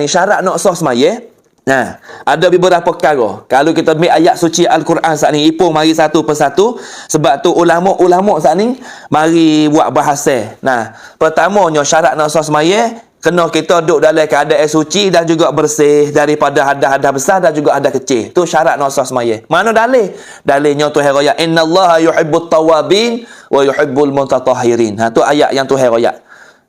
syarat nak sah semaya. Nah, ada beberapa perkara. Kalau kita ambil ayat suci Al-Quran saat ni, ipung mari satu persatu. Sebab tu ulama' saat ni mari buat bahasa. Nah, pertamanya syarat nak sah semaya, kena kita duduk dalam keadaan suci dan juga bersih daripada hadas-hadas besar dan juga hadas kecil. Tu syarat nak sah semaya. Mana dalil? Dalilnya Tuhan royak, innallaha yuhibbut tawabin wa yuhibbul mutatahhirin. Ha, tu ayat yang Tuhan royak.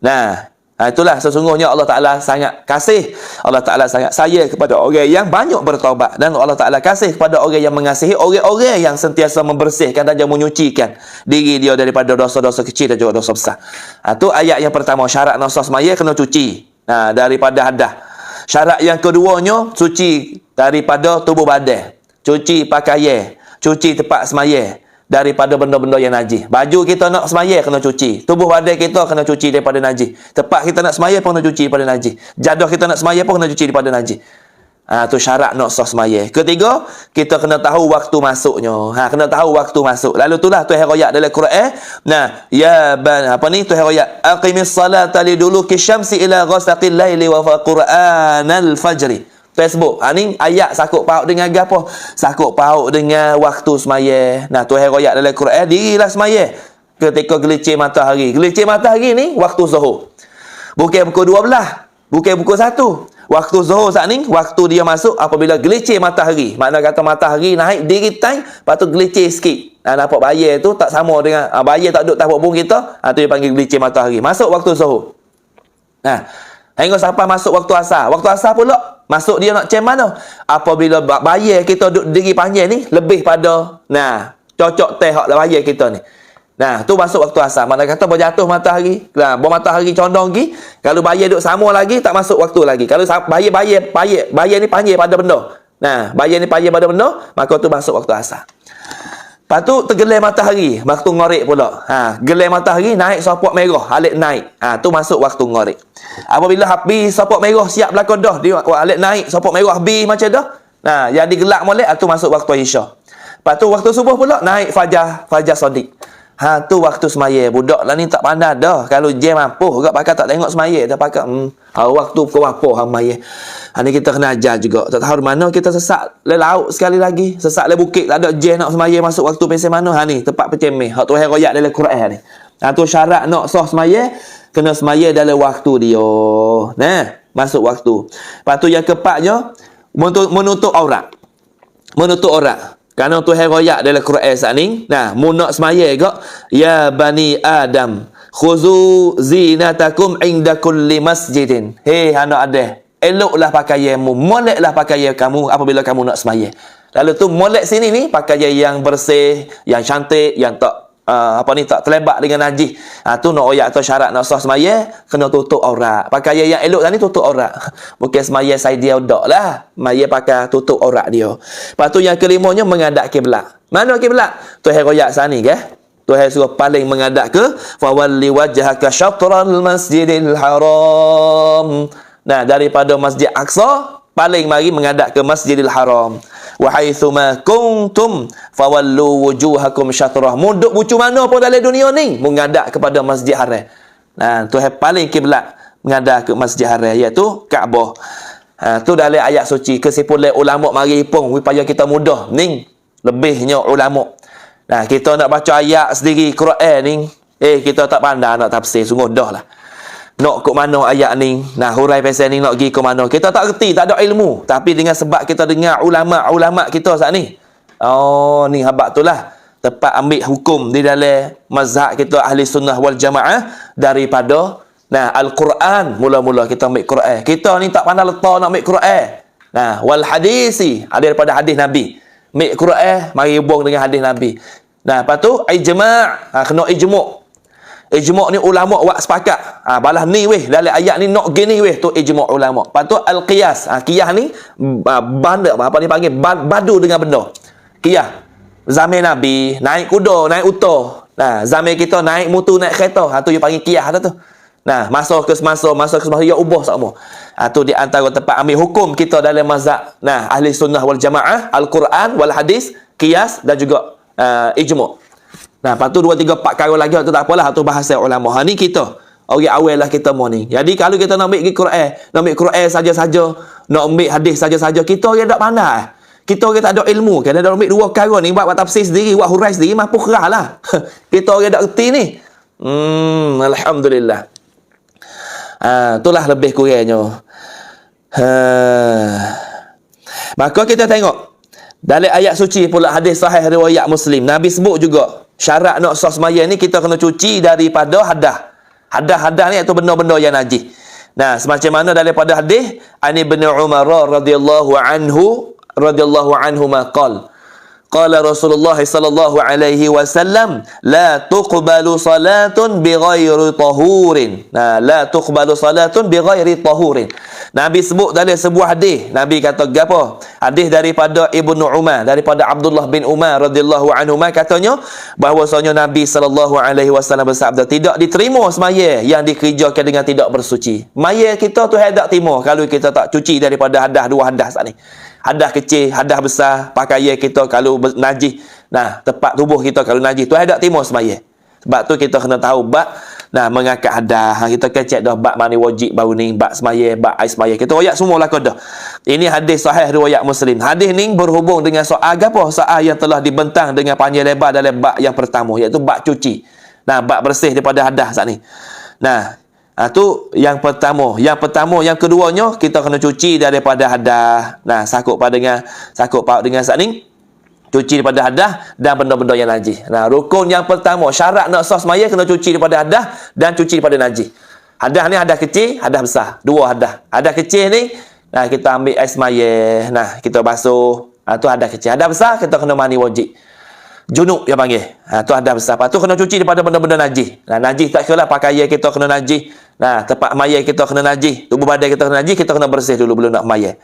Nah, itulah sesungguhnya Allah Ta'ala sangat kasih. Allah Ta'ala sangat sayang kepada orang yang banyak bertaubat. Dan Allah Ta'ala kasih kepada orang yang mengasihi orang-orang yang sentiasa membersihkan dan menyucikan diri dia daripada dosa-dosa kecil dan juga dosa besar. Itu ayat yang pertama. Syarat nak sah semaya kena cuci daripada hadas. Syarat yang keduanya, suci daripada tubuh badan. Cuci pakaian. Cuci tempat semaya daripada benda-benda yang najis. Baju kita nak semaya kena cuci. Tubuh badan kita kena cuci daripada najis. Tempat kita nak semaya pun kena cuci daripada najis. Jadah kita nak semaya pun kena cuci daripada najis. Tu syarat nak sah semaya. Ketiga, kita kena tahu waktu masuknya. Kena tahu waktu masuk. Lalu itulah Tuhan royak dalam Quran. Tuhan royak, aqimis salata liduluki syamsi ila ghasaqil laili wa qur'anal fajri. Facebook. Ni ayat sakut paut dengan apa? Sakut paut dengan waktu semaya. Nah, Tuhan royak dalam Quran, dirilah semaya ketika gelicir matahari. Gelicir matahari ni waktu zuhur. Bukan pukul 12, bukan pukul 1. Waktu zuhur saat ni, waktu dia masuk apabila gelicir matahari. Makna kata matahari naik diri time, lepas tu gelicir sikit. Nampak bayar tu tak sama dengan bayar tak duduk tapak pun kita. Tu dia panggil gelicir matahari. Masuk waktu zuhur. Hingga sampai masuk waktu asar. Waktu asar pula masuk dia nak cem mana? Apabila bayar kita duduk diri panjang ni lebih pada cocok teh hak bayar kita ni. Tu masuk waktu asar. Mana kata berjatuh matahari. Matahari condong lagi. Kalau bayar duduk sama lagi, tak masuk waktu lagi. Kalau bayar ni panjang pada benda. Bayar ni panjang pada benda, maka tu masuk waktu asar. Lepas tu tergelam matahari, waktu ngorek pula. Gelam matahari naik sopok merah, alik naik. Tu masuk waktu ngorek. Apabila habis sopok merah siap belakang dah, dia alik naik sopok merah habis macam dah. Jadi gelap molek, tu masuk waktu Isya. Lepas tu waktu subuh pula naik fajar sodik. Tu waktu semaya. Budak lah ni tak pandai dah. Kalau jam apa, agak pakai tak tengok semaya. Dia pakai waktu pukul apa semaya. Ni kita kena ajar juga. Tak tahu mana kita sesak le laut sekali lagi. Sesak le bukit. Tak ada jam nak semaya masuk waktu pesen mana. Ni tempat pecemeh. Hak Tuhan royak dalam Quran ni. Tu syarat nak sah semaya. Kena semaya dalam waktu dia. Masuk waktu. Lepas tu yang keempatnya, menutup aurat. Menutup aurat. Kerana Tuhan royak dalam Quran saat ni. Mu nak semaya ke? Ya Bani Adam, khuzu zinatakum inda kulli masjidin. Hei anak Adam, eloklah pakaianmu, moleklah pakaian kamu apabila kamu nak semaya. Lalu tu molek sini ni pakaian yang bersih, yang cantik, yang tak tak terlebat dengan najis. Tu nak royak atau syarat nak sah semaya, kena tutup aurat. Pakaian yang elok tadi tutup aurat. Bukan semaya saya dia udak lah. Semaya pakai tutup aurat dia. Lepas tu yang kelimanya menghadap kiblat. Mana kiblat? Tuhan royak sana ni ke? Tuhan suruh paling menghadap ke fawalli wajhaka syatral masjidil haram. Daripada Masjid Aqsa paling mari menghadap ke Masjidil Haram. Wa haitsuma kuntum fawallu wujuhakum syatrah. Muduk bucu mana pun dalam dunia ni menghadap kepada Masjid Haram. Tuhan paling kiblat menghadap ke Masjid Haram, iaitu Kaabah. Tu dalam ayat suci. Kesimpulan ulama mari pun supaya kita mudah ni lebihnya ulama. Kita nak baca ayat sendiri Quran ni, kita tak pandai nak tafsir, sungguh dah lah. Nak ke mana ayat ni, hurai pasal ni nak pergi ke mana, kita tak reti, tak ada ilmu. Tapi dengan sebab kita dengar ulama' kita saat ni, ni habak tu lah tepat ambil hukum di dalam mazhab kita ahli sunnah wal jamaah daripada Al-Quran. Mula-mula kita ambil Quran. Kita ni tak pandai letak nak ambil Quran. Wal hadisi, ada daripada hadis Nabi. Ambil Quran, mari hubung dengan hadis Nabi. Lepas tu ijma', kena ijma'. Ijma' ni ulama' buat sepakat. Balah ni weh, dalam ayat ni nak gini weh, tu ijma' ulama'. Lepas tu al-qiyas. Qiyas ni banda apa ni panggil badu dengan benda. Qiyas. Zaman Nabi naik kuda, naik unta. Zaman kita naik motor, naik kereta. Tu dia panggil qiyas tu. Masa ke semasa dia ubah sama. Tu di antara tempat ambil hukum kita dalam mazhab ahli sunnah wal jamaah, Al-Quran wal hadis, qiyas dan juga ijma'. Lepas tu 2, 3, 4 kali lagi tu tak apalah, tu bahasa ulama. Ni kita Orang awal lah kita mau ni. Jadi kalau kita nak ambil Quran, nak ambil Quran saja-saja, nak ambil hadis saja-saja, kita orang tak pandai. Kita orang tak ada ilmu. Kena ada ambil dua perkara ni, buat tafsir sendiri, buat hurai sendiri, mampu kerah lah. Kita orang tak erti ni. Alhamdulillah. Itulah lebih kurangnya. Maka kita tengok dalam ayat suci pula hadis sahih riwayat Muslim, Nabi sebut juga syarat nak sah sembahyang ni kita kena cuci daripada hadas. Hadas ni iaitu benda-benda yang najis. Nah, semacam mana daripada hadis Ani bin Umar radhiyallahu anhu maqal qala Rasulullah sallallahu alaihi wasallam la tuqbalu salatun bighairi tahurin. Nah, la tuqbalu salatun bighairi tahurin. Nabi sebut dalam sebuah hadis, Nabi kata gapo? Hadis daripada Ibnu Umar, daripada Abdullah bin Umar radhiyallahu anhuma, katanya bahwasanya Nabi sallallahu alaihi wasallam bersabda, tidak diterima sembahyang yang dikerjakan dengan tidak bersuci. Sembahyang kita tu hendak terima kalau kita tak cuci daripada hadas, dua hadas ni. Hadas kecil, hadas besar, pakaian kita kalau najis. Nah, tempat tubuh kita kalau najis tu hendak terima sembahyang. Sebab tu kita kena tahu bab mengangkat hadas. Kita kecek dah bab mani wajib baru ni, bab sembahyang, bab ais sembahyang. Kita royak semua lah dah. Ini hadis sahih riwayat Muslim. Hadis ni berhubung dengan soal apa? Soal yang telah dibentang dengan panjang lebar dalam bab yang pertama, iaitu bab cuci. Nah, bab bersih daripada hadas saat ni. Nah, tu yang pertama. Yang keduanya kita kena cuci daripada hadas. Nah, sakut paut dengan saat ni cuci daripada hadas dan benda-benda yang najis. Nah, rukun yang pertama, syarat nak sah sembahyang kena cuci daripada hadas dan cuci daripada najis. Hadas ni hadas kecil, hadas besar. Dua hadas. Hadas kecil ni, kita ambil air sembahyang. Nah, kita basuh. Tu hadas kecil. Hadas besar kita kena mandi wajib. Junub yang panggil. Tu hadas besar. Lepas tu kena cuci daripada benda-benda najis. Nah, najis tak kira lah, pakaian kita kena najis. Nah, tempat sembahyang kita kena najis. Tubuh badan kita kena najis, kita kena bersih dulu belum nak sembahyang.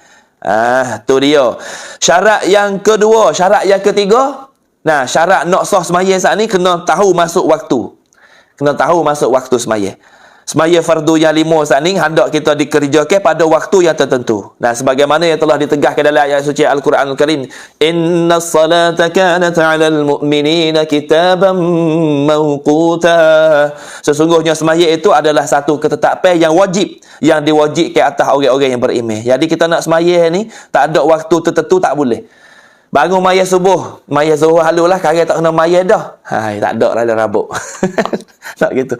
Tu dia. Syarat yang kedua, syarat yang ketiga. Nah, syarat nak sah sembahyang saat ni kena tahu masuk waktu. Kena tahu masuk waktu sembahyang. Sembahyang fardu yang 5 saat ni hendak kita dikerjakan pada waktu yang tertentu. Nah, sebagaimana yang telah ditegaskan dalam ayat suci Al-Quranul Karim, innas salata kanat 'alal mu'minina kitaban mawquta. Sesungguhnya sembahyang itu adalah satu ketetapan yang wajib, yang diwajibkan atas orang-orang yang beriman. Jadi kita nak sembahyang ni tak ada waktu tertentu tak boleh. Bangun maya subuh, maya zuhur halulah, kaya tak kena maya dah. Tak ada lah rabuk. Tak gitu.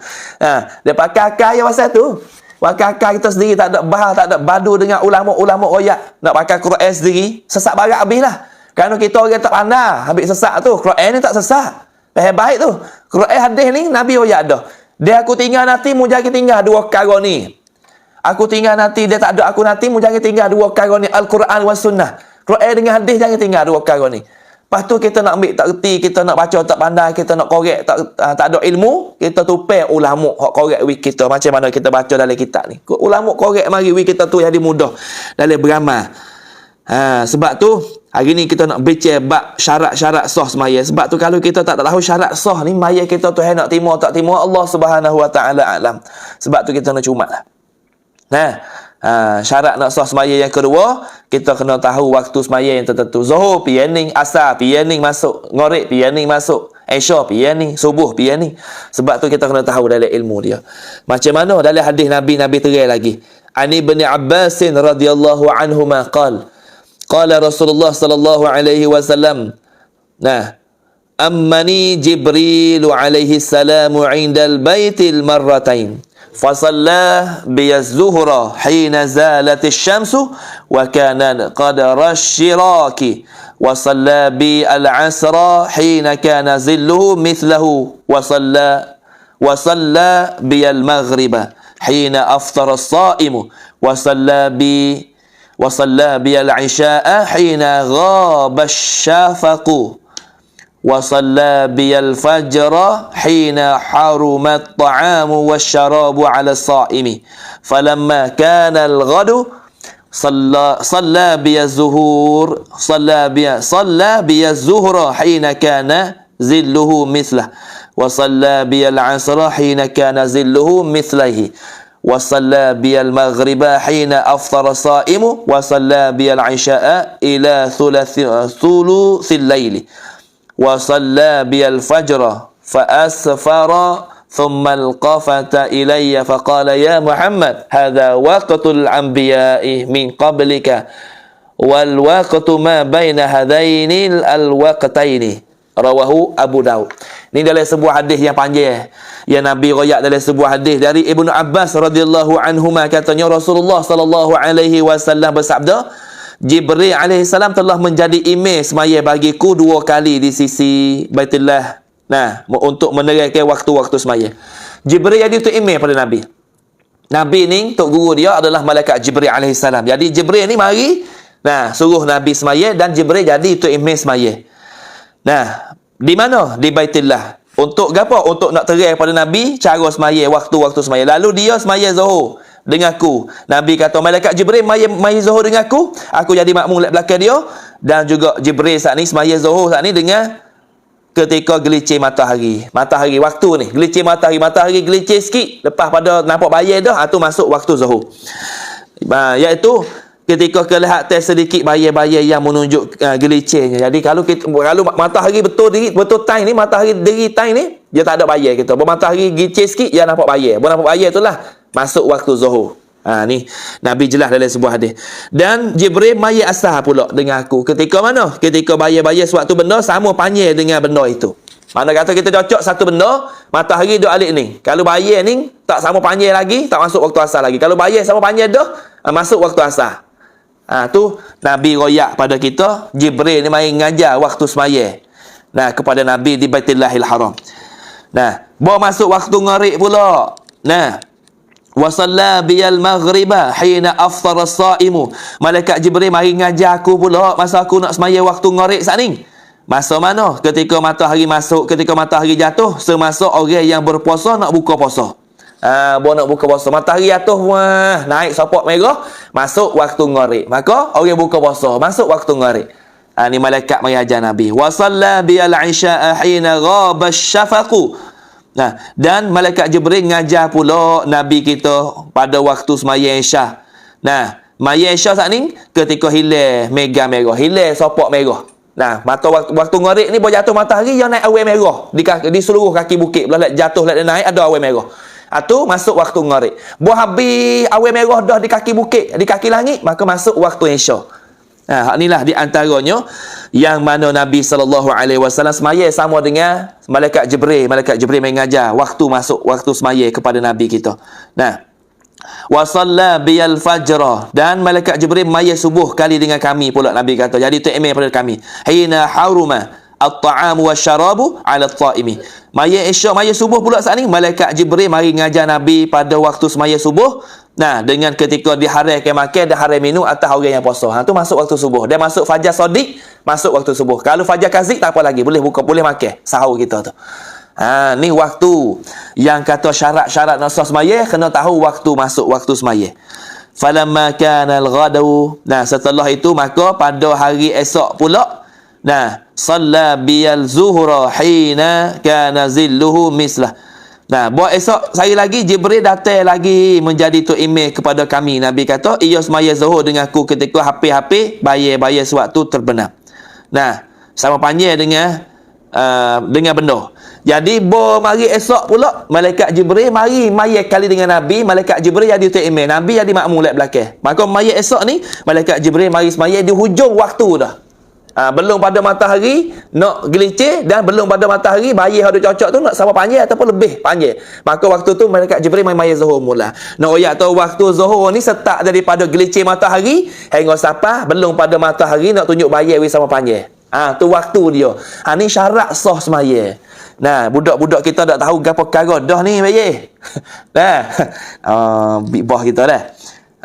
Dia pakai akal yang pasal tu. Pakai akal kita sendiri, tak ada bahar, tak ada badu dengan ulama-ulama royak. Nak pakai Quran sendiri, sesak barat habis lah. Kerana kita orang tak pandai, habis sesak tu. Quran ni tak sesak. Baik tu. Quran hadis ni, Nabi royak dah. Dia aku tinggal nanti, mu jangan tinggal dua perkara ni. Aku tinggal nanti, dia tak ada aku nanti, mu jangan tinggal dua perkara ni. Al-Quran wa sunnah. Quran dengan hadis jangan tinggal dua perkara ni. Lepas tu kita nak ambil tak reti, kita nak baca tak pandai, kita nak korek tak ada ilmu, kita tupai ulama hak korek wik kita macam mana kita baca dalam kitab ni. Ulama korek mari wik kita tu jadi mudah dalam beramal. Sebab tu hari ni kita nak bincang bab syarat-syarat sah sembahyang. Sebab tu kalau kita tak tahu syarat sah ni, sembahyang kita tu nak terima tak terima, Allah Subhanahu Wa Taala alam. Sebab tu kita nak cumatlah. Syarat nak sah sembahyang yang kedua, kita kena tahu waktu sembahyang yang tertentu. Zuhur pian ni, asar pian ni masuk, ngorek pian ni masuk, isya pian ni, subuh pian ni. Sebab tu kita kena tahu dalam ilmu dia. Macam mana dalam hadis Nabi terai lagi. Ani bin Abbas radhiyallahu anhuma qala Rasulullah sallallahu alaihi wasallam. Ammani Jibril alaihi salamu 'indal baitil marratain. فصلى بي الظهر حين زالت الشمس وكان قدر الشراك وصلى بي العصر حين كان ظله مثله وصلى بي المغرب حين أفطر الصائم وصلى بي العشاء حين غاب الشفق وصلى بي الفجر حين حرم الطعام والشراب على الصائم فلما كان الغد صلى بي الظهر حين كان ظله مثله وصلى بي العصر حين كان ظله مثله وصلى بي المغرب حين أفطر الصائم وصلى بي العشاء إلى ثلث الليل وصلى بي الفجر فأسفر thumma alqafata ilayya faqala ya Muhammad hadha waqtul anbiya'i min qablika wal waqtu ma baina hadaini al waqtaini. Rawahu Abu Daud. Ini dalam sebuah hadis yang panjang yang Nabi royak dalam sebuah hadis dari Ibnu Abbas radhiyallahu anhuma, katanya Rasulullah sallallahu alaihi wasallam bersabda, Jibril alaihi salam telah menjadi imam semaya bagiku 2 kali di sisi Baitullah. Nah, untuk menerangkan waktu-waktu semaya. Jibril jadi tu imam pada Nabi. Nabi ni tok guru dia adalah malaikat Jibril alaihi salam. Jadi Jibril ni mari, nah, suruh Nabi semaya dan Jibril jadi tu imam semaya. Nah, di mana? Di Baitullah. Untuk apa? Untuk nak terang pada Nabi cara semaya, waktu-waktu semaya. Lalu dia semaya Zuhur dengan aku. Nabi kata malaikat Jibril maya Zuhur dengan aku jadi makmum di belakang dia, dan juga Jibril saat ni semaya Zuhur saat ni dengan ketika gelicir matahari. Matahari waktu ni, gelicir matahari gelicir sikit lepas pada nampak bayar dah, tu masuk waktu Zuhur. Iaitu ketika kelihatan sedikit bayar-bayar yang menunjuk gelicirnya. Jadi kalau matahari betul time ni, matahari diri time ni, dia tak ada bayar kita. Bila matahari gelicir sikit, dia nampak bayar. Bila nampak bayar itulah masuk waktu Zuhur. Ni Nabi jelas dalam sebuah hadis. Dan Jibril maya asar pula dengan aku. Ketika mana? Ketika bayar-bayar suatu benda sama panjang dengan benda itu. Mana kata kita cocok satu benda, matahari duk alik ni. Kalau bayar ni tak sama panjang lagi, tak masuk waktu asar lagi. Kalau bayar sama panjang dah, masuk waktu asar. Tu Nabi royak pada kita, Jibril ni mari ngajar waktu semaya. Nah, kepada Nabi di Baitullahil Haram. Nah, bawa masuk waktu ngharik pula. Nah, wa salla biyal maghriba hina aftara as-saimu. Malaikat Jibril mari ngajar aku pula masa aku nak semaya waktu ngharik saat ni. Masa mana? Ketika matahari masuk, ketika matahari jatuh, semasa orang yang berpuasa nak buka puasa. Nak buka puasa, matahari jatuh, wah, naik sopok merah, masuk waktu ngharik. Maka orang buka puasa, masuk waktu ngharik. Ni malaikat mari ajar Nabi. Wa salla biyal isya'a hina ghaba asy-syafaqu. Nah, dan malaikat Jibril ngajar pula Nabi kita pada waktu semaya Isya. Nah, semaya Isya saat ni ketika hilang mega merah, hilang sopok merah. Nah, mata waktu ngharik ni boleh jatuh matahari yang naik awan merah di seluruh kaki bukit, belah jatuh lek naik ada awan merah. Tu masuk waktu ngharik. Buah habis awan merah dah di kaki bukit, di kaki langit, maka masuk waktu Isya. Inilah di antaranya yang mana Nabi SAW semaya sama dengan malaikat Jibril. Malaikat Jibril mengajar waktu masuk waktu semaya kepada Nabi kita. Nah, wa salla biyal fajra, dan malaikat Jibril maya subuh kali dengan kami pula Nabi kata. Jadi tu email pada kami. Hina haruma at-ta'amu wasyarabu 'ala at-ta'imi. Maya Isya, maya subuh pula saat ni malaikat Jibril mari ngajar Nabi pada waktu semaya subuh. Nah, dengan ketika diharamkan makan dan haram minum atas orang yang puasa. Tu masuk waktu subuh. Dia masuk fajar shadiq, masuk waktu subuh. Kalau fajar kazib tak apa lagi, boleh buka, boleh makan sahur kita tu. Ni waktu yang kata syarat-syarat nak semaya, kena tahu waktu masuk waktu semaya. Falamma kana al-ghadu, nah setelah itu maka pada hari esok pula, nah salla biyal zuhra hina kana zilluhu mislah. Nah, buat esok sekali lagi Jibril datang lagi menjadi tu imam kepada kami. Nabi kata, ia semaya zuhur dengan aku ketika HP bayar sewaktu terbenam. Nah, sama panjang dengan benda. Jadi mari esok pula malaikat Jibril mari maya kali dengan Nabi. Malaikat Jibril jadi tu imam, Nabi jadi makmum lek belakang. Maka maya esok ni malaikat Jibril mari semaya di hujung waktu dah. Belum pada matahari nak gelicir, dan belum pada matahari bayar ada cocok tu nak sama panjang ataupun lebih panjang. Maka waktu tu malaikat Jibril maya zuhur mula. Nak oyak tahu waktu zuhur ni start daripada gelicir matahari hingga sampai belum pada matahari nak tunjuk bayar sama panjang. Tu waktu dia. Ni syarat sah semaya. Nah, budak-budak kita tak tahu gapo perkara dah ni bayar. Big boss kita dah.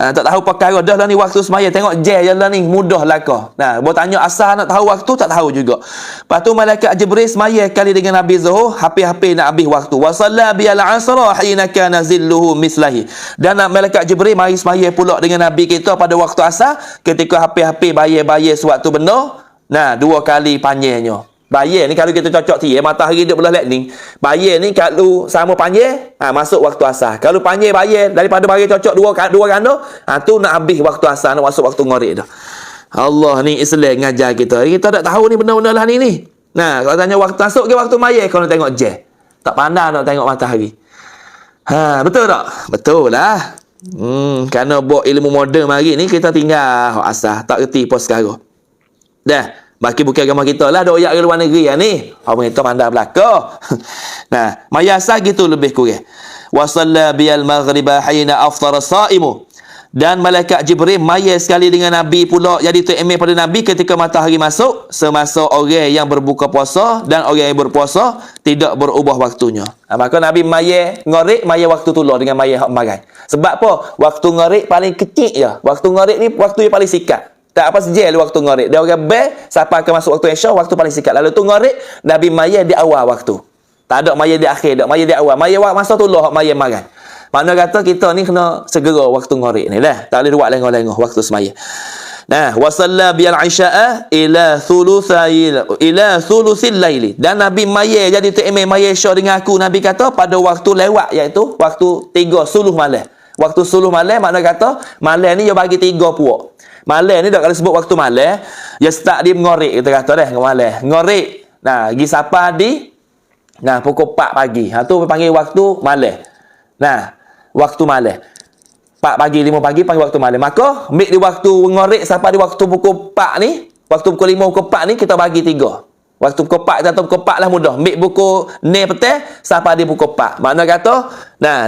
Tak tahu perkara dah lah ni waktu semaya. Tengok je lah ni, mudah lah kau. Nah, buat tanya asal nak tahu waktu, tak tahu juga. Lepas tu malaikat Jibril semaya kali dengan Nabi Zuhur, hampir-hampir nak habis waktu. Wa salla biyal asra hina kana zilluhu mislahi. Dan malaikat Jibril mari semaya pula dengan Nabi kita pada waktu asar, ketika hampir-hampir bayar suatu benda. Nah, 2 kali panjangnya. Bayar ni kalau kita cocok matahari duduk belah lek ni. Bayar ni kalau sama panjang, masuk waktu asar. Kalau panjang bayar daripada bayar cocok dua ganda, tu nak habis waktu asar, nak masuk waktu ngharik dah. Allah ni Islam ngajar kita. Kita tak tahu ni benda-benda lah ni. Nah, kalau tanya waktu masuk ke waktu bayar, kau nak tengok je. Tak pandai nak tengok matahari. Ha, betul tak? Betul lah. Kerana buat ilmu moden mari ni kita tinggal hak asal, tak reti pos sekarang. Dah, baki bukan agama kita lah, dok yak luar negeri ni. Orang kita pandai belaka. Nah, maya asal gitu lebih kurang. Wa salla bil maghriba hina aftara saimu. Dan malaikat Jibril maya sekali dengan Nabi pula jadi tu emeh pada Nabi ketika matahari masuk, semasa orang yang berbuka puasa dan orang yang berpuasa tidak berubah waktunya. Maka Nabi maya ngorik maya waktu tulah dengan maya hak magai. Sebab apa? Waktu ngorik paling kecil je. Waktu ngorik ni waktu yang paling sikat. Tak apa sejel waktu ngorik. Dia orang bel siapa akan masuk waktu Isya, waktu paling sikat. Lalu tu ngorik Nabi maya di awal waktu. Tak ada maya di akhir, dak maya di awal. Maya masa tulah hak maya magai. Makna kata kita ni kena segera waktu ngorik ni lah. Tak boleh buat lengah-lengah waktu semaya. Nah, wa salla bil isya'a ila thuluthil laili. Dan Nabi maya jadi tu emeh maya Isya dengan aku. Nabi kata pada waktu lewat iaitu waktu 3 malam. Waktu 10 malam makna kata malam ni dia bagi 3 puak. Malam ni dak kalau sebut waktu malam, dia start dia mengorik kita kata dah malam. Ngorik. Nah, gi siapa di pukul 4 pagi. Ha tu panggil waktu malam. Nah, waktu malam 4 pagi 5 pagi panggil waktu malam. Maka ambil di waktu ngorek sampai di waktu pukul 4 ni, waktu pukul 5 pukul 4 ni kita bagi 3. Waktu pukul 4 atau pukul 4 lah mudah. Ambil pukul ni petang sampai di pukul 4. Makna kata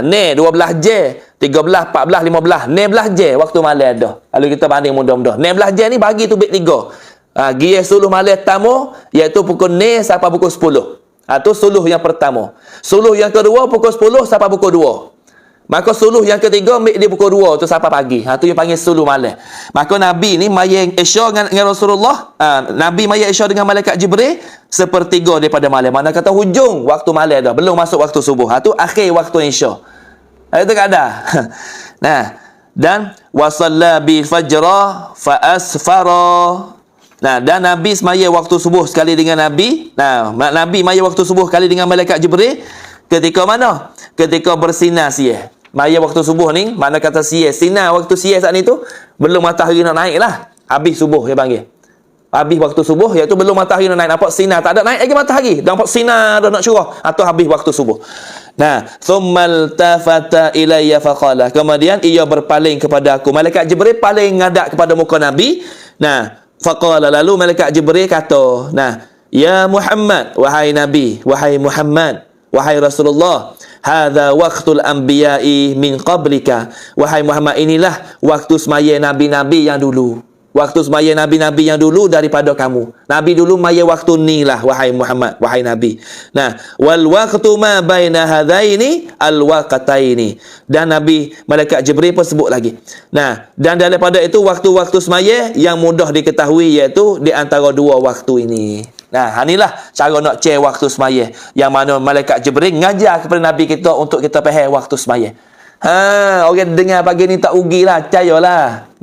ni 12 jam, 13, 14, 15, 16 jam waktu malam dah. Kalau kita banding mudah-mudah. 16 jam ni bagi tu ambil 3. Gia suluh malam tamu iaitu pukul ni sampai pukul 10. Tu suluh yang pertama. Suluh yang kedua pukul 10 sampai pukul 2. Maka suluh yang ketiga ambil di pukul 2 tu sampai pagi. Tu yang panggil suluh malam. Maka Nabi ni maya Isya dengan Rasulullah. Nabi maya Isya dengan malaikat Jibril sepertiga daripada malam. Mana kata hujung waktu malam dah. Belum masuk waktu subuh. Tu akhir waktu Isya. Itu tak ada. Nah, dan wa salla bil fajra fa asfara. Nah, dan Nabi semaya waktu subuh sekali dengan Nabi. Nabi maya waktu subuh sekali dengan malaikat Jibril. Ketika mana? Ketika bersinar siang. Maya waktu subuh ni, mana kata siang. Sinar waktu siang saat ni tu, belum matahari nak naik lah. Habis subuh dia panggil. Habis waktu subuh, iaitu belum matahari nak naik. Nampak sinar, tak ada naik lagi matahari. Nampak sinar dah nak curah. Atau habis waktu subuh. Nah, thummal tafata ilayya faqala. Kemudian ia berpaling kepada aku. Malaikat Jibril paling ngadak kepada muka Nabi. Nah, faqala, lalu malaikat Jibril kata, ya Muhammad, wahai Nabi, wahai Muhammad, wahai Rasulullah, hadza waqtul anbiya'i min qablika. Wahai Muhammad, inilah waktu semaya nabi-nabi yang dulu. Waktu semaya nabi-nabi yang dulu daripada kamu. Nabi dulu maya waktu ni lah, wahai Muhammad, wahai Nabi. Wal waqtu ma baina hadaini al waqtaini. Dan Nabi malaikat Jibril pun sebut lagi. Dan daripada itu waktu-waktu semaya yang mudah diketahui iaitu di antara dua waktu ini. Inilah cara nak cek waktu semaya. Yang mana malaikat Jibril ngajar kepada Nabi kita untuk kita faham waktu semaya. Orang dengar pagi ni tak rugilah, percayalah.